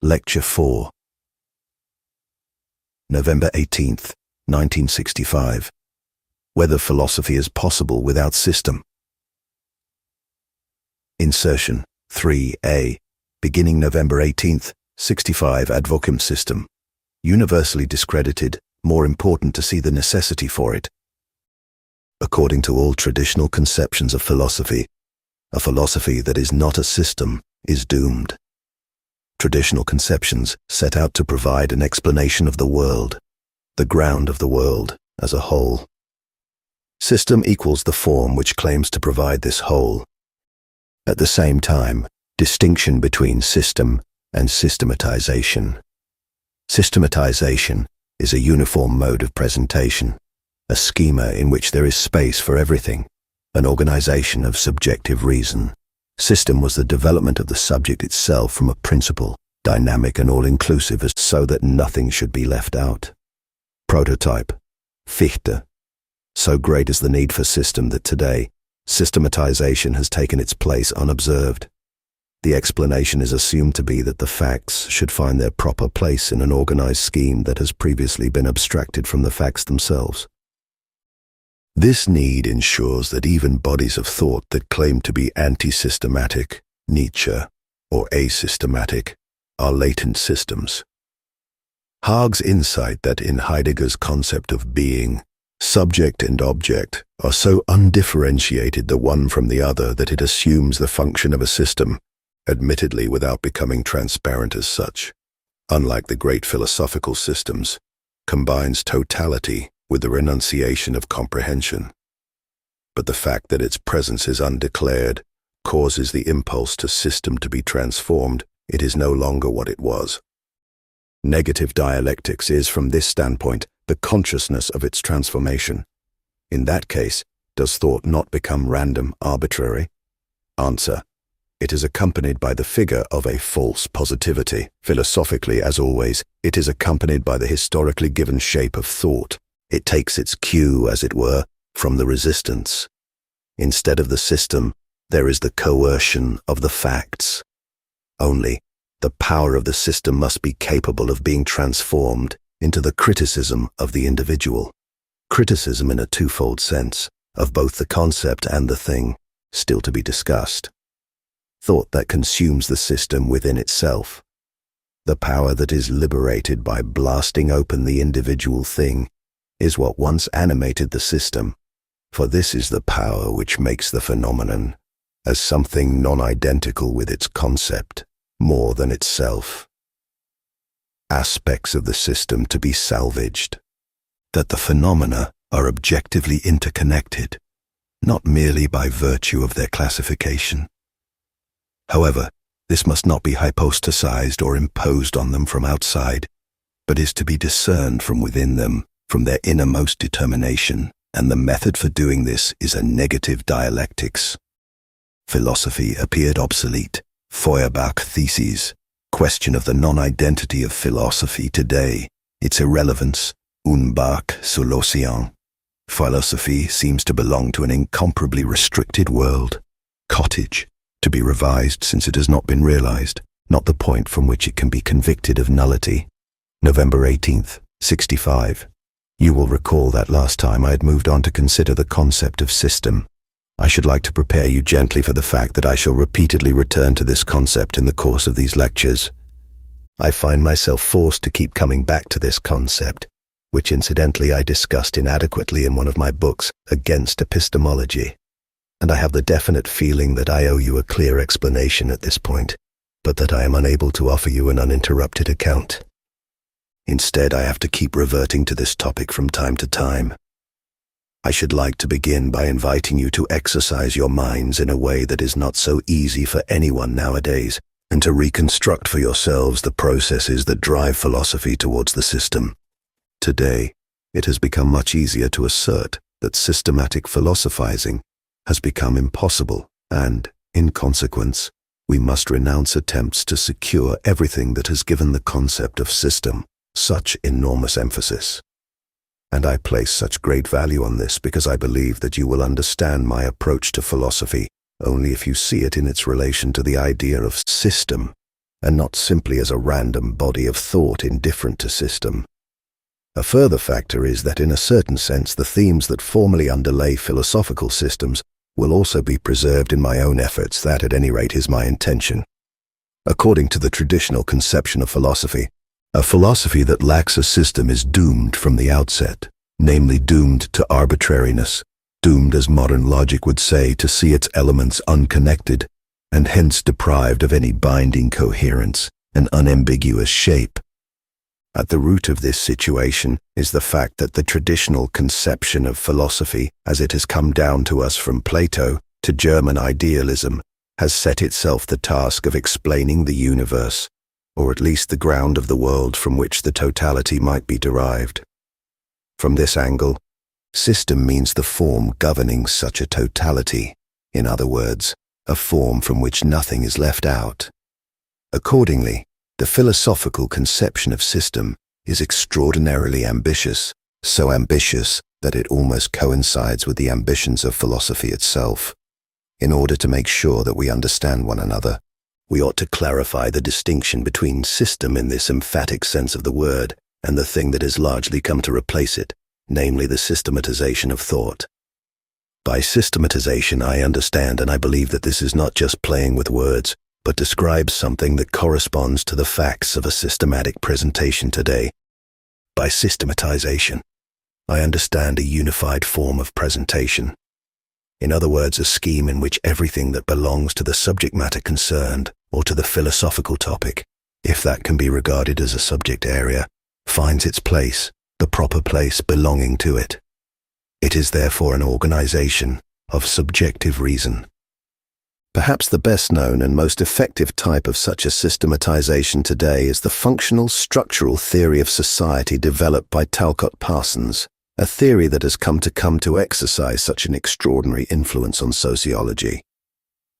Lecture 4. November 18th, 1965. Whether philosophy is possible without system. Insertion 3a. Beginning November 18th, 65. Advocem system. Universally discredited, more important to see the necessity for it. According to all traditional conceptions of philosophy, a philosophy that is not a system is doomed. Traditional conceptions set out to provide an explanation of the world, the ground of the world as a whole. System equals the form which claims to provide this whole. At the same time, distinction between system and systematization. Systematization is a uniform mode of presentation, a schema in which there is space for everything, an organization of subjective reason. System was the development of the subject itself from a principle, dynamic and all-inclusive, as so that nothing should be left out. Prototype, Fichte. So great is the need for system that today, systematization has taken its place unobserved. The explanation is assumed to be that the facts should find their proper place in an organized scheme that has previously been abstracted from the facts themselves. This need ensures that even bodies of thought that claim to be anti-systematic, Nietzsche, or asystematic, are latent systems. Haag's insight that in Heidegger's concept of being, subject and object are so undifferentiated the one from the other that it assumes the function of a system, admittedly without becoming transparent as such, unlike the great philosophical systems, combines totality with the renunciation of comprehension. But the fact that its presence is undeclared causes the impulse to system to be transformed. It is no longer what it was. Negative dialectics is, from this standpoint, the consciousness of its transformation. In that case, does thought not become random, arbitrary? Answer: it is accompanied by the figure of a false positivity. Philosophically, as always, it is accompanied by the historically given shape of thought. It takes its cue, as it were, from the resistance. Instead of the system, there is the coercion of the facts. Only, the power of the system must be capable of being transformed into the criticism of the individual. Criticism in a twofold sense, of both the concept and the thing, still to be discussed. Thought that consumes the system within itself. The power that is liberated by blasting open the individual thing is what once animated the system, for this is the power which makes the phenomenon, as something non-identical with its concept, more than itself. Aspects of the system to be salvaged. That the phenomena are objectively interconnected, not merely by virtue of their classification. However, this must not be hypostasized or imposed on them from outside, but is to be discerned from within them, from their innermost determination, and the method for doing this is a negative dialectics. Philosophy appeared obsolete. Feuerbach theses. Question of the non-identity of philosophy today, its irrelevance, un barque sur l'océan. Philosophy seems to belong to an incomparably restricted world. Cottage, to be revised since it has not been realized, not the point from which it can be convicted of nullity. November 18th, 65. You will recall that last time I had moved on to consider the concept of system. I should like to prepare you gently for the fact that I shall repeatedly return to this concept in the course of these lectures. I find myself forced to keep coming back to this concept, which incidentally I discussed inadequately in one of my books, Against Epistemology. And I have the definite feeling that I owe you a clear explanation at this point, but that I am unable to offer you an uninterrupted account. Instead, I have to keep reverting to this topic from time to time. I should like to begin by inviting you to exercise your minds in a way that is not so easy for anyone nowadays, and to reconstruct for yourselves the processes that drive philosophy towards the system. Today, it has become much easier to assert that systematic philosophizing has become impossible, and, in consequence, we must renounce attempts to secure everything that has given the concept of system such enormous emphasis. And I place such great value on this because I believe that you will understand my approach to philosophy only if you see it in its relation to the idea of system and not simply as a random body of thought indifferent to system. A further factor is that in a certain sense the themes that formally underlay philosophical systems will also be preserved in my own efforts. That, at any rate, is my intention. According to the traditional conception of philosophy, a philosophy that lacks a system is doomed from the outset, namely doomed to arbitrariness, doomed, as modern logic would say, to see its elements unconnected, and hence deprived of any binding coherence and unambiguous shape. At the root of this situation is the fact that the traditional conception of philosophy, as it has come down to us from Plato to German idealism, has set itself the task of explaining the universe, or at least the ground of the world from which the totality might be derived. From this angle, system means the form governing such a totality, in other words, a form from which nothing is left out. Accordingly, the philosophical conception of system is extraordinarily ambitious, so ambitious that it almost coincides with the ambitions of philosophy itself. In order to make sure that we understand one another, we ought to clarify the distinction between system in this emphatic sense of the word and the thing that has largely come to replace it, namely the systematization of thought. By systematization I understand, and I believe that this is not just playing with words, but describes something that corresponds to the facts of a systematic presentation today. By systematization, I understand a unified form of presentation. In other words, a scheme in which everything that belongs to the subject matter concerned, or to the philosophical topic, if that can be regarded as a subject area, finds its place, the proper place belonging to it. It is therefore an organization of subjective reason. Perhaps the best known and most effective type of such a systematization today is the functional structural theory of society developed by Talcott Parsons, a theory that has come to exercise such an extraordinary influence on sociology.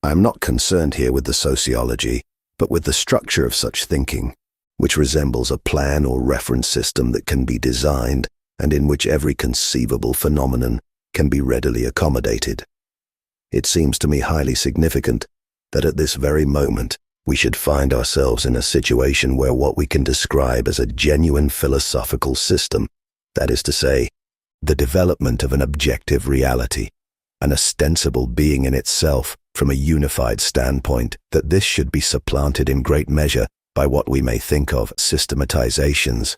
I am not concerned here with the sociology, but with the structure of such thinking, which resembles a plan or reference system that can be designed and in which every conceivable phenomenon can be readily accommodated. It seems to me highly significant that at this very moment we should find ourselves in a situation where what we can describe as a genuine philosophical system, that is to say, the development of an objective reality, an ostensible being in itself from a unified standpoint, that this should be supplanted in great measure by what we may think of systematizations.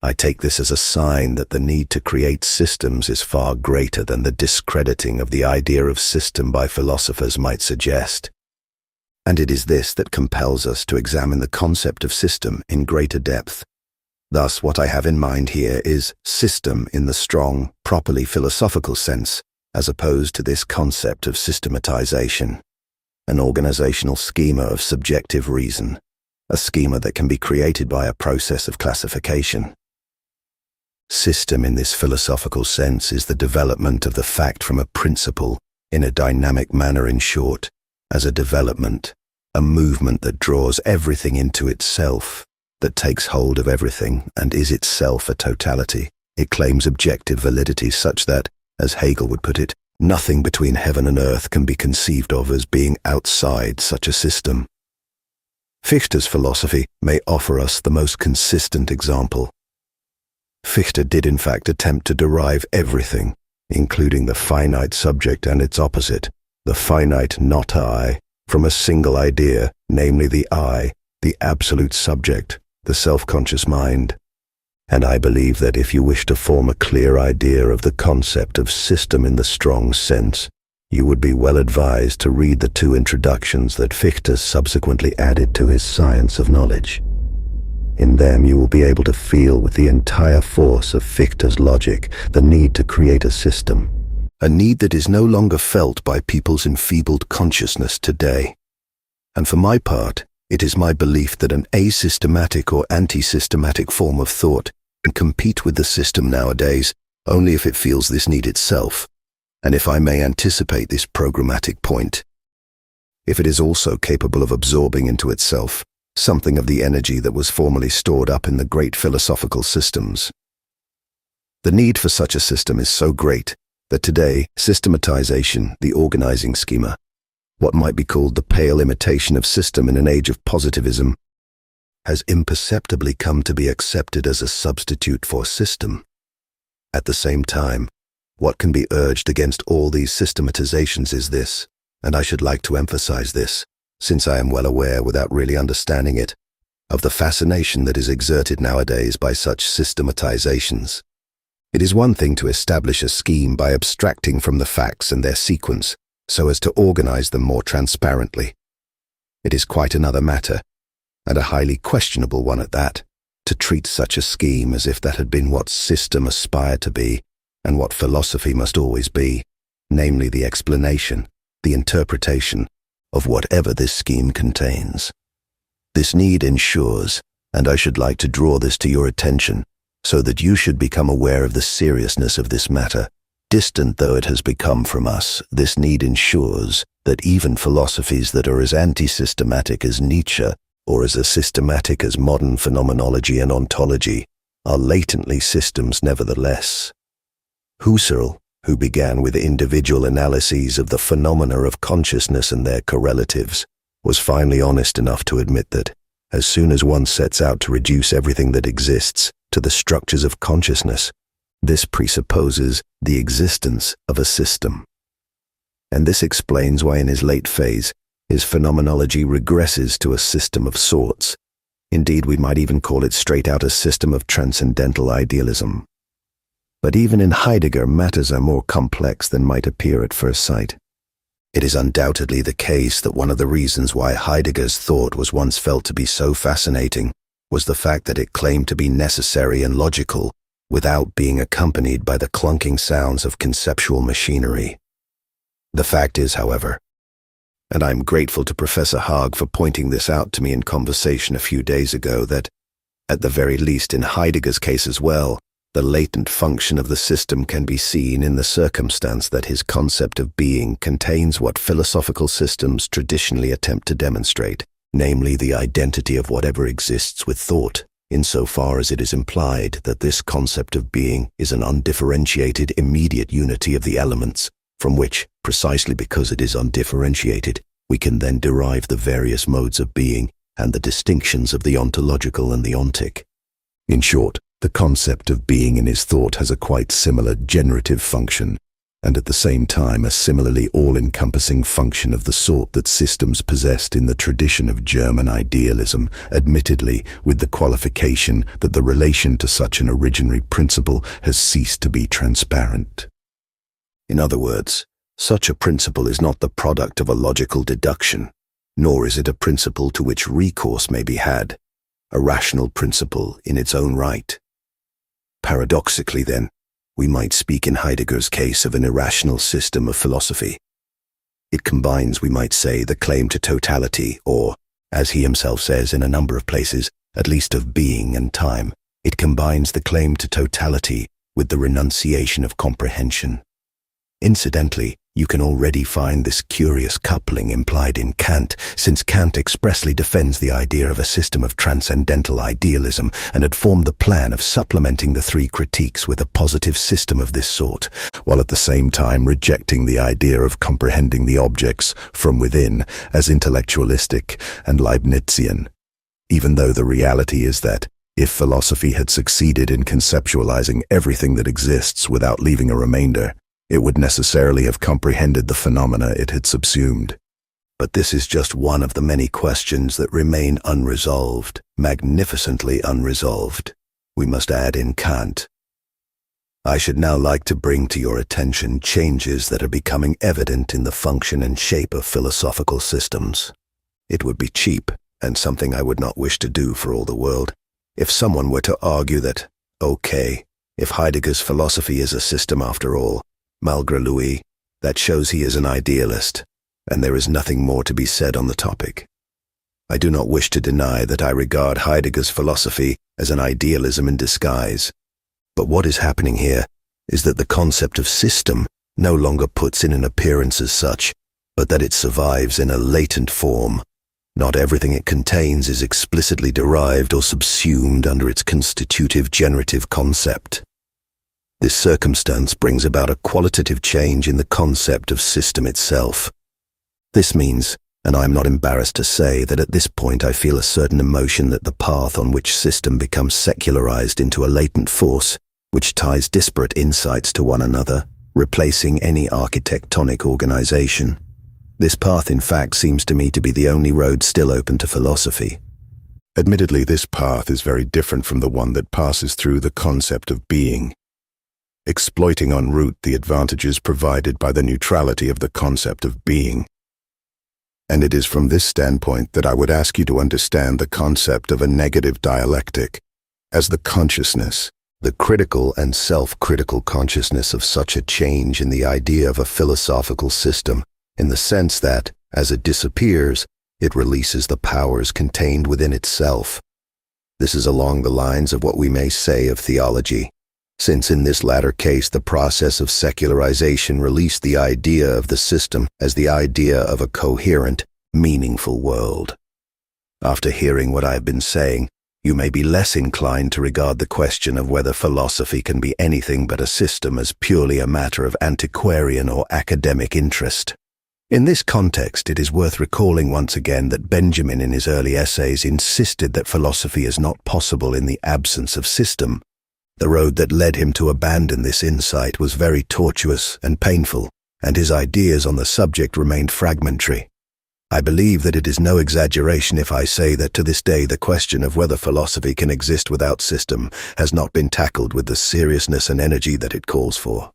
I take this as a sign that the need to create systems is far greater than the discrediting of the idea of system by philosophers might suggest. And it is this that compels us to examine the concept of system in greater depth. Thus, what I have in mind here is system in the strong, properly philosophical sense, as opposed to this concept of systematization, an organizational schema of subjective reason, a schema that can be created by a process of classification. System in this philosophical sense is the development of the fact from a principle in a dynamic manner, in short, as a development, a movement that draws everything into itself, that takes hold of everything and is itself a totality. It claims objective validity such that, as Hegel would put it, nothing between heaven and earth can be conceived of as being outside such a system. Fichte's philosophy may offer us the most consistent example. Fichte did in fact attempt to derive everything, including the finite subject and its opposite, the finite not I, from a single idea, namely the I, the absolute subject, the self-conscious mind. And I believe that if you wish to form a clear idea of the concept of system in the strong sense, you would be well advised to read the two introductions that Fichte subsequently added to his Science of Knowledge. In them you will be able to feel with the entire force of Fichte's logic the need to create a system, a need that is no longer felt by people's enfeebled consciousness today. And for my part, it is my belief that an asystematic or anti-systematic form of thought can compete with the system nowadays only if it feels this need itself, and if I may anticipate this programmatic point, if it is also capable of absorbing into itself something of the energy that was formerly stored up in the great philosophical systems. The need for such a system is so great that today systematization, the organizing schema, what might be called the pale imitation of system in an age of positivism, has imperceptibly come to be accepted as a substitute for system. At the same time, what can be urged against all these systematizations is this, and I should like to emphasize this, since I am well aware, without really understanding it, of the fascination that is exerted nowadays by such systematizations. It is one thing to establish a scheme by abstracting from the facts and their sequence, so as to organize them more transparently. It is quite another matter, and a highly questionable one at that, to treat such a scheme as if that had been what system aspired to be, and what philosophy must always be, namely the explanation, the interpretation, of whatever this scheme contains. This need ensures, and I should like to draw this to your attention, so that you should become aware of the seriousness of this matter. Distant though it has become from us, this need ensures that even philosophies that are as anti-systematic as Nietzsche, or as systematic as modern phenomenology and ontology, are latently systems nevertheless. Husserl, who began with individual analyses of the phenomena of consciousness and their correlatives, was finally honest enough to admit that, as soon as one sets out to reduce everything that exists to the structures of consciousness, this presupposes the existence of a system. And this explains why in his late phase, his phenomenology regresses to a system of sorts. Indeed, we might even call it straight out a system of transcendental idealism. But even in Heidegger, matters are more complex than might appear at first sight. It is undoubtedly the case that one of the reasons why Heidegger's thought was once felt to be so fascinating was the fact that it claimed to be necessary and logical without being accompanied by the clunking sounds of conceptual machinery. The fact is, however, and I am grateful to Professor Haag for pointing this out to me in conversation a few days ago, that, at the very least in Heidegger's case as well, the latent function of the system can be seen in the circumstance that his concept of being contains what philosophical systems traditionally attempt to demonstrate, namely the identity of whatever exists with thought, insofar as it is implied that this concept of being is an undifferentiated immediate unity of the elements, from which, precisely because it is undifferentiated, we can then derive the various modes of being and the distinctions of the ontological and the ontic. In short, the concept of being in his thought has a quite similar generative function, and at the same time a similarly all-encompassing function of the sort that systems possessed in the tradition of German idealism, admittedly with the qualification that the relation to such an originary principle has ceased to be transparent. In other words, such a principle is not the product of a logical deduction, nor is it a principle to which recourse may be had, a rational principle in its own right. Paradoxically, then, we might speak in Heidegger's case of an irrational system of philosophy. It combines, we might say, the claim to totality, or, as he himself says in a number of places, at least of being and time, it combines the claim to totality with the renunciation of comprehension. Incidentally, you can already find this curious coupling implied in Kant, since Kant expressly defends the idea of a system of transcendental idealism and had formed the plan of supplementing the three critiques with a positive system of this sort, while at the same time rejecting the idea of comprehending the objects from within as intellectualistic and Leibnizian, even though the reality is that, if philosophy had succeeded in conceptualizing everything that exists without leaving a remainder, it would necessarily have comprehended the phenomena it had subsumed. But this is just one of the many questions that remain unresolved, magnificently unresolved. We must add in Kant. I should now like to bring to your attention changes that are becoming evident in the function and shape of philosophical systems. It would be cheap, and something I would not wish to do for all the world, if someone were to argue that, okay, if Heidegger's philosophy is a system after all, malgré lui, that shows he is an idealist, and there is nothing more to be said on the topic. I do not wish to deny that I regard Heidegger's philosophy as an idealism in disguise, but what is happening here is that the concept of system no longer puts in an appearance as such, but that it survives in a latent form. Not everything it contains is explicitly derived or subsumed under its constitutive generative concept. This circumstance brings about a qualitative change in the concept of system itself. This means, and I am not embarrassed to say that at this point I feel a certain emotion that the path on which system becomes secularized into a latent force which ties disparate insights to one another, replacing any architectonic organization. This path, in fact, seems to me to be the only road still open to philosophy. Admittedly, this path is very different from the one that passes through the concept of being, exploiting en route the advantages provided by the neutrality of the concept of being. And it is from this standpoint that I would ask you to understand the concept of a negative dialectic as the consciousness, the critical and self-critical consciousness of such a change in the idea of a philosophical system, in the sense that, as it disappears, it releases the powers contained within itself. This is along the lines of what we may say of theology, since in this latter case the process of secularization released the idea of the system as the idea of a coherent, meaningful world. After hearing what I have been saying, you may be less inclined to regard the question of whether philosophy can be anything but a system as purely a matter of antiquarian or academic interest. In this context, it is worth recalling once again that Benjamin in his early essays insisted that philosophy is not possible in the absence of system. The road that led him to abandon this insight was very tortuous and painful, and his ideas on the subject remained fragmentary. I believe that it is no exaggeration if I say that to this day the question of whether philosophy can exist without system has not been tackled with the seriousness and energy that it calls for.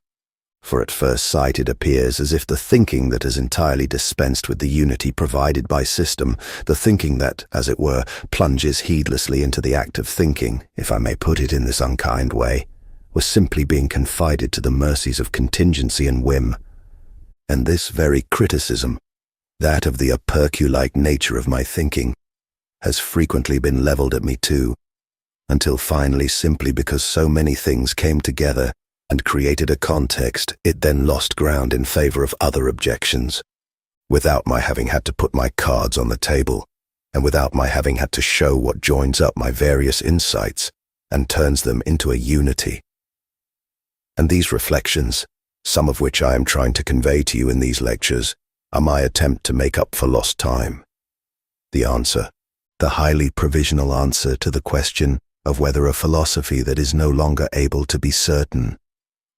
For at first sight it appears as if the thinking that has entirely dispensed with the unity provided by system, the thinking that, as it were, plunges heedlessly into the act of thinking, if I may put it in this unkind way, was simply being confided to the mercies of contingency and whim. And this very criticism, that of the opercu-like nature of my thinking, has frequently been leveled at me too, until finally, simply because so many things came together and created a context, it then lost ground in favor of other objections, without my having had to put my cards on the table, and without my having had to show what joins up my various insights and turns them into a unity. And these reflections, some of which I am trying to convey to you in these lectures, are my attempt to make up for lost time. The answer, the highly provisional answer to the question of whether a philosophy that is no longer able to be certain,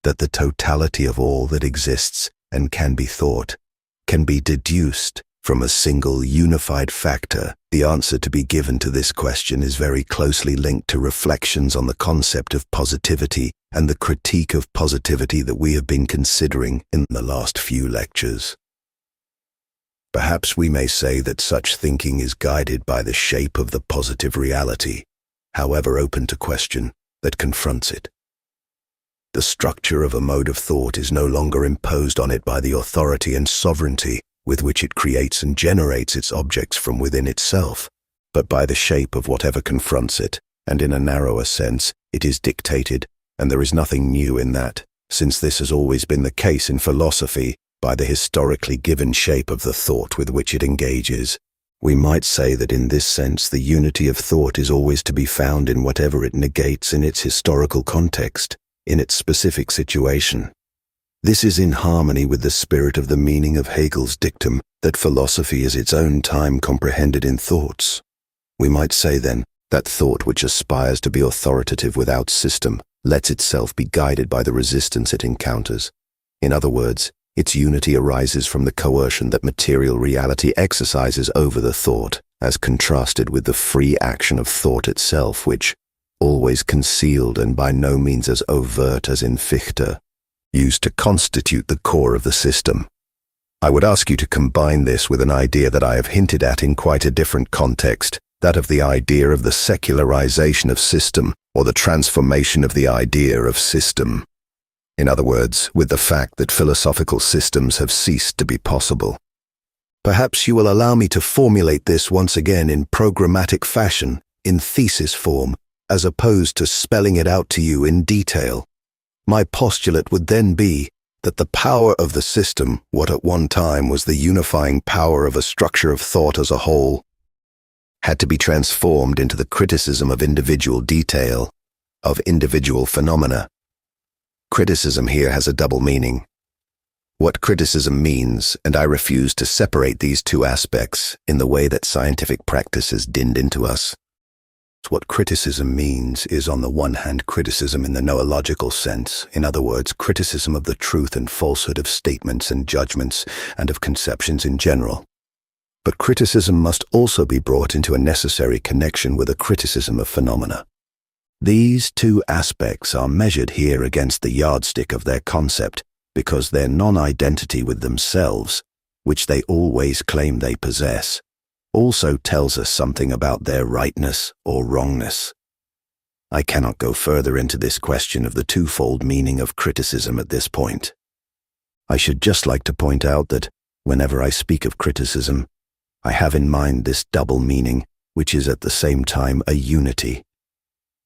that the totality of all that exists and can be thought, can be deduced from a single unified factor. The answer to be given to this question is very closely linked to reflections on the concept of positivity and the critique of positivity that we have been considering in the last few lectures. Perhaps we may say that such thinking is guided by the shape of the positive reality, however open to question, that confronts it. The structure of a mode of thought is no longer imposed on it by the authority and sovereignty with which it creates and generates its objects from within itself, but by the shape of whatever confronts it, and in a narrower sense, it is dictated, and there is nothing new in that, since this has always been the case in philosophy, by the historically given shape of the thought with which it engages. We might say that in this sense the unity of thought is always to be found in whatever it negates in its historical context, in its specific situation. This is in harmony with the spirit of the meaning of Hegel's dictum that philosophy is its own time comprehended in thoughts. We might say then that thought which aspires to be authoritative without system lets itself be guided by the resistance it encounters. In other words, its unity arises from the coercion that material reality exercises over the thought, as contrasted with the free action of thought itself, which, always concealed and by no means as overt as in Fichte, used to constitute the core of the system. I would ask you to combine this with an idea that I have hinted at in quite a different context, that of the idea of the secularization of system, or the transformation of the idea of system. In other words, with the fact that philosophical systems have ceased to be possible. Perhaps you will allow me to formulate this once again in programmatic fashion, in thesis form, as opposed to spelling it out to you in detail. My postulate would then be that the power of the system, what at one time was the unifying power of a structure of thought as a whole, had to be transformed into the criticism of individual detail, of individual phenomena. Criticism here has a double meaning. what criticism means, and I refuse to separate these two aspects in the way that scientific practice has dinned into us. What criticism means is, on the one hand, criticism in the noological sense, in other words, criticism of the truth and falsehood of statements and judgments and of conceptions in general. But criticism must also be brought into a necessary connection with a criticism of phenomena. These two aspects are measured here against the yardstick of their concept, because their non-identity with themselves, which they always claim they possess, also tells us something about their rightness or wrongness. I cannot go further into this question of the twofold meaning of criticism at this point. I should just like to point out that whenever I speak of criticism, I have in mind this double meaning, which is at the same time a unity.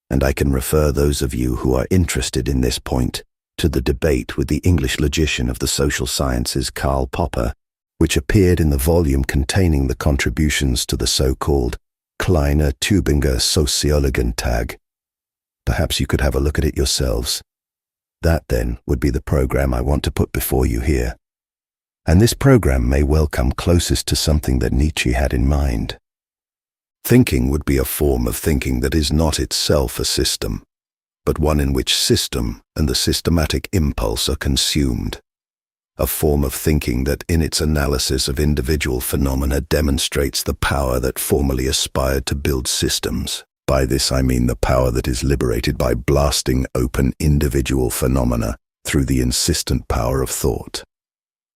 And I can refer those of you who are interested in this point to the debate with the English logician of the social sciences Karl Popper, which appeared in the volume containing the contributions to the so-called Kleine Tübinger Soziologentag. Perhaps you could have a look at it yourselves. That, then, would be the program I want to put before you here. And this program may well come closest to something that Nietzsche had in mind. Thinking would be a form of thinking that is not itself a system, but one in which system and the systematic impulse are consumed. A form of thinking that in its analysis of individual phenomena demonstrates the power that formerly aspired to build systems. By this I mean the power that is liberated by blasting open individual phenomena through the insistent power of thought.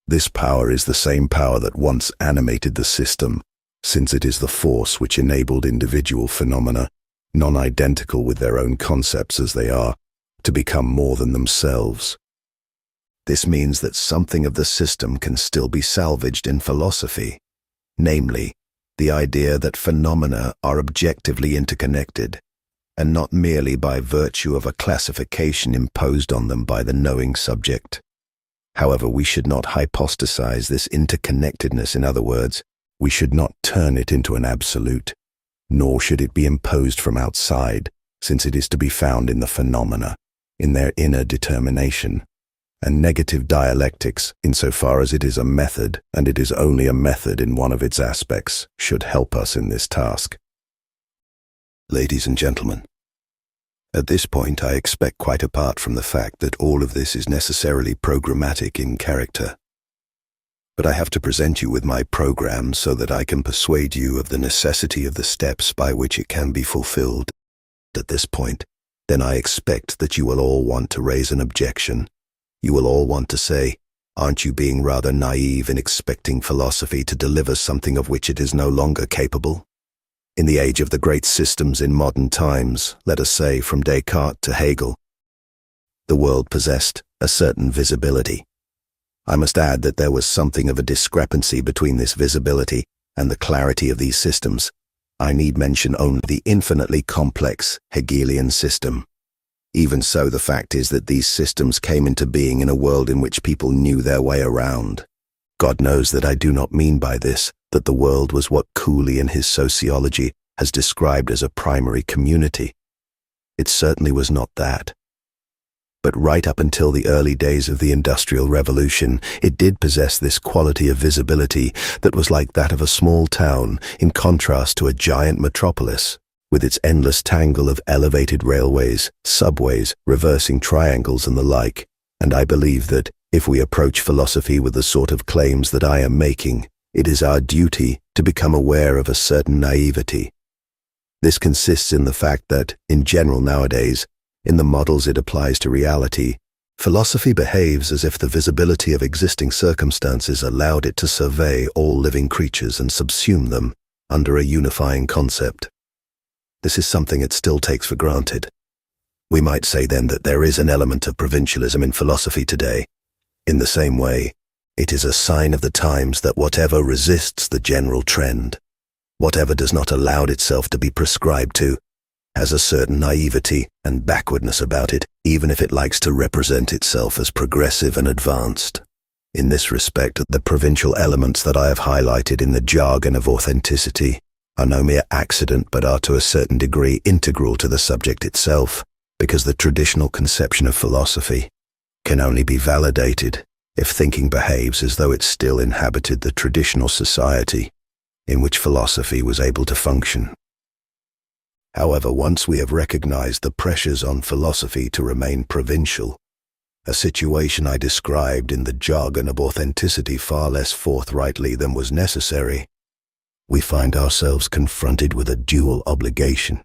This power is the same power that once animated the system, since it is the force which enabled individual phenomena, non-identical with their own concepts as they are, to become more than themselves. This means that something of the system can still be salvaged in philosophy, namely, the idea that phenomena are objectively interconnected, and not merely by virtue of a classification imposed on them by the knowing subject. However, we should not hypostasize this interconnectedness. In other words, we should not turn it into an absolute, nor should it be imposed from outside, since it is to be found in the phenomena, in their inner determination. And negative dialectics, insofar as it is a method, and it is only a method in one of its aspects, should help us in this task. Ladies and gentlemen, at this point I expect, quite apart from the fact that all of this is necessarily programmatic in character, but I have to present you with my program so that I can persuade you of the necessity of the steps by which it can be fulfilled. At this point, then I expect that you will all want to raise an objection. You will all want to say, aren't you being rather naive in expecting philosophy to deliver something of which it is no longer capable? In the age of the great systems in modern times, let us say from Descartes to Hegel, the world possessed a certain visibility. I must add that there was something of a discrepancy between this visibility and the clarity of these systems. I need mention only the infinitely complex Hegelian system. Even so, the fact is that these systems came into being in a world in which people knew their way around. God knows that I do not mean by this that the world was what Cooley in his sociology has described as a primary community. It certainly was not that. But right up until the early days of the Industrial Revolution, it did possess this quality of visibility that was like that of a small town in contrast to a giant metropolis, with its endless tangle of elevated railways, subways, reversing triangles and the like. And I believe that, if we approach philosophy with the sort of claims that I am making, it is our duty to become aware of a certain naivety. This consists in the fact that, in general nowadays, in the models it applies to reality, philosophy behaves as if the visibility of existing circumstances allowed it to survey all living creatures and subsume them under a unifying concept. This is something it still takes for granted. We might say then that there is an element of provincialism in philosophy today. In the same way, it is a sign of the times that whatever resists the general trend, whatever does not allow itself to be prescribed to, has a certain naivety and backwardness about it, even if it likes to represent itself as progressive and advanced. In this respect, the provincial elements that I have highlighted in the jargon of authenticity are no mere accident, but are to a certain degree integral to the subject itself, because the traditional conception of philosophy can only be validated if thinking behaves as though it still inhabited the traditional society in which philosophy was able to function. However, once we have recognized the pressures on philosophy to remain provincial, a situation I described in the jargon of authenticity far less forthrightly than was necessary, we find ourselves confronted with a dual obligation.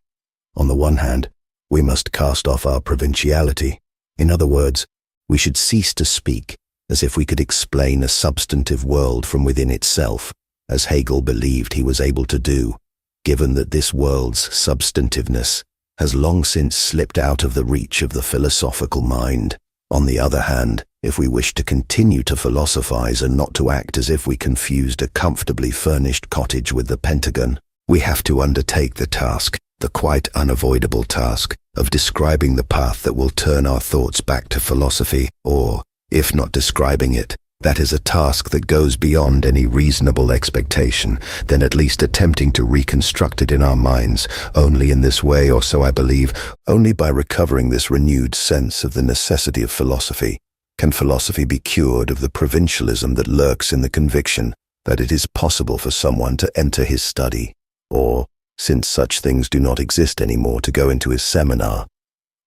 On the one hand, we must cast off our provinciality. In other words, we should cease to speak as if we could explain a substantive world from within itself, as Hegel believed he was able to do, given that this world's substantiveness has long since slipped out of the reach of the philosophical mind. On the other hand, if we wish to continue to philosophize and not to act as if we confused a comfortably furnished cottage with the Pentagon, we have to undertake the task, the quite unavoidable task, of describing the path that will turn our thoughts back to philosophy, or, if not describing it, that is a task that goes beyond any reasonable expectation, then at least attempting to reconstruct it in our minds. Only in this way, or so I believe, only by recovering this renewed sense of the necessity of philosophy, can philosophy be cured of the provincialism that lurks in the conviction that it is possible for someone to enter his study, or, since such things do not exist anymore, to go into his seminar,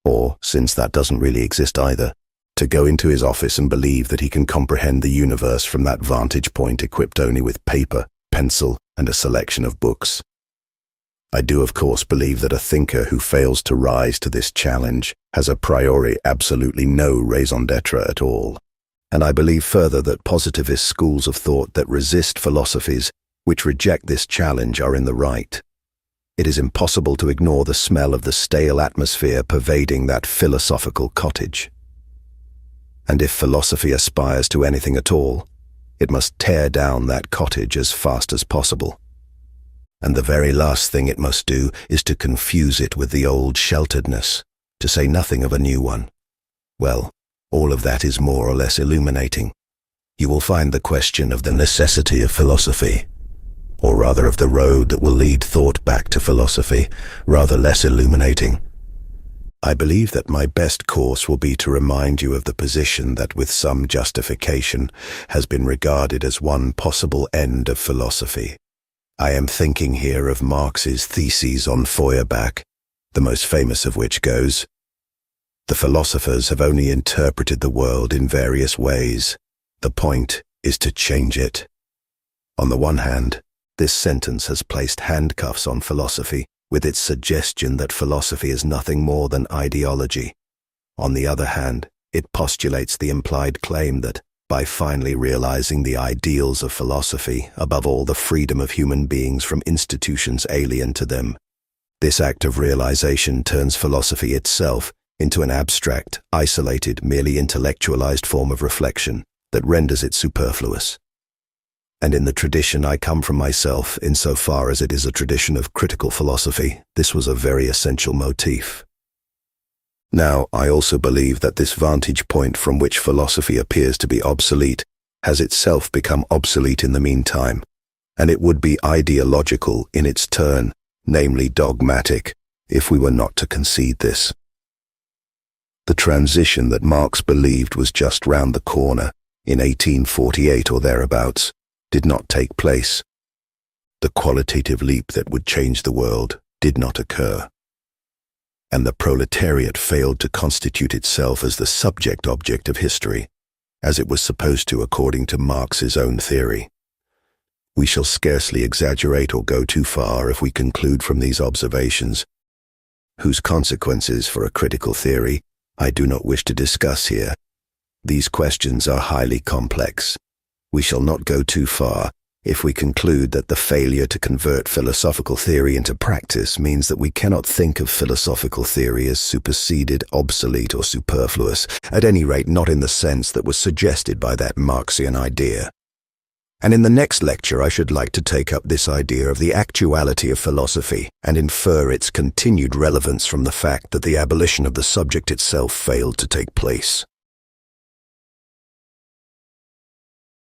or, since that doesn't really exist either, to go into his office and believe that he can comprehend the universe from that vantage point equipped only with paper, pencil, and a selection of books. I do of course believe that a thinker who fails to rise to this challenge has a priori absolutely no raison d'etre at all, and I believe further that positivist schools of thought that resist philosophies which reject this challenge are in the right. It is impossible to ignore the smell of the stale atmosphere pervading that philosophical cottage. And if philosophy aspires to anything at all, it must tear down that cottage as fast as possible. And the very last thing it must do is to confuse it with the old shelteredness, to say nothing of a new one. Well, all of that is more or less illuminating. You will find the question of the necessity of philosophy, or rather of the road that will lead thought back to philosophy, rather less illuminating. I believe that my best course will be to remind you of the position that with some justification has been regarded as one possible end of philosophy. I am thinking here of Marx's theses on Feuerbach, the most famous of which goes, "The philosophers have only interpreted the world in various ways. The point is to change it." On the one hand, this sentence has placed handcuffs on philosophy, with its suggestion that philosophy is nothing more than ideology. On the other hand, it postulates the implied claim that, by finally realizing the ideals of philosophy, above all the freedom of human beings from institutions alien to them, this act of realization turns philosophy itself into an abstract, isolated, merely intellectualized form of reflection that renders it superfluous. And in the tradition I come from myself, insofar as it is a tradition of critical philosophy, this was a very essential motif. Now, I also believe that this vantage point from which philosophy appears to be obsolete has itself become obsolete in the meantime, and it would be ideological in its turn, namely dogmatic, if we were not to concede this. The transition that Marx believed was just round the corner, in 1848 or thereabouts, did not take place. The qualitative leap that would change the world did not occur. And the proletariat failed to constitute itself as the subject-object of history, as it was supposed to according to Marx's own theory. We shall scarcely exaggerate or go too far if we conclude from these observations, whose consequences for a critical theory I do not wish to discuss here. These questions are highly complex. We shall not go too far if we conclude that the failure to convert philosophical theory into practice means that we cannot think of philosophical theory as superseded, obsolete, or superfluous, at any rate not in the sense that was suggested by that Marxian idea. And in the next lecture I should like to take up this idea of the actuality of philosophy and infer its continued relevance from the fact that the abolition of the subject itself failed to take place.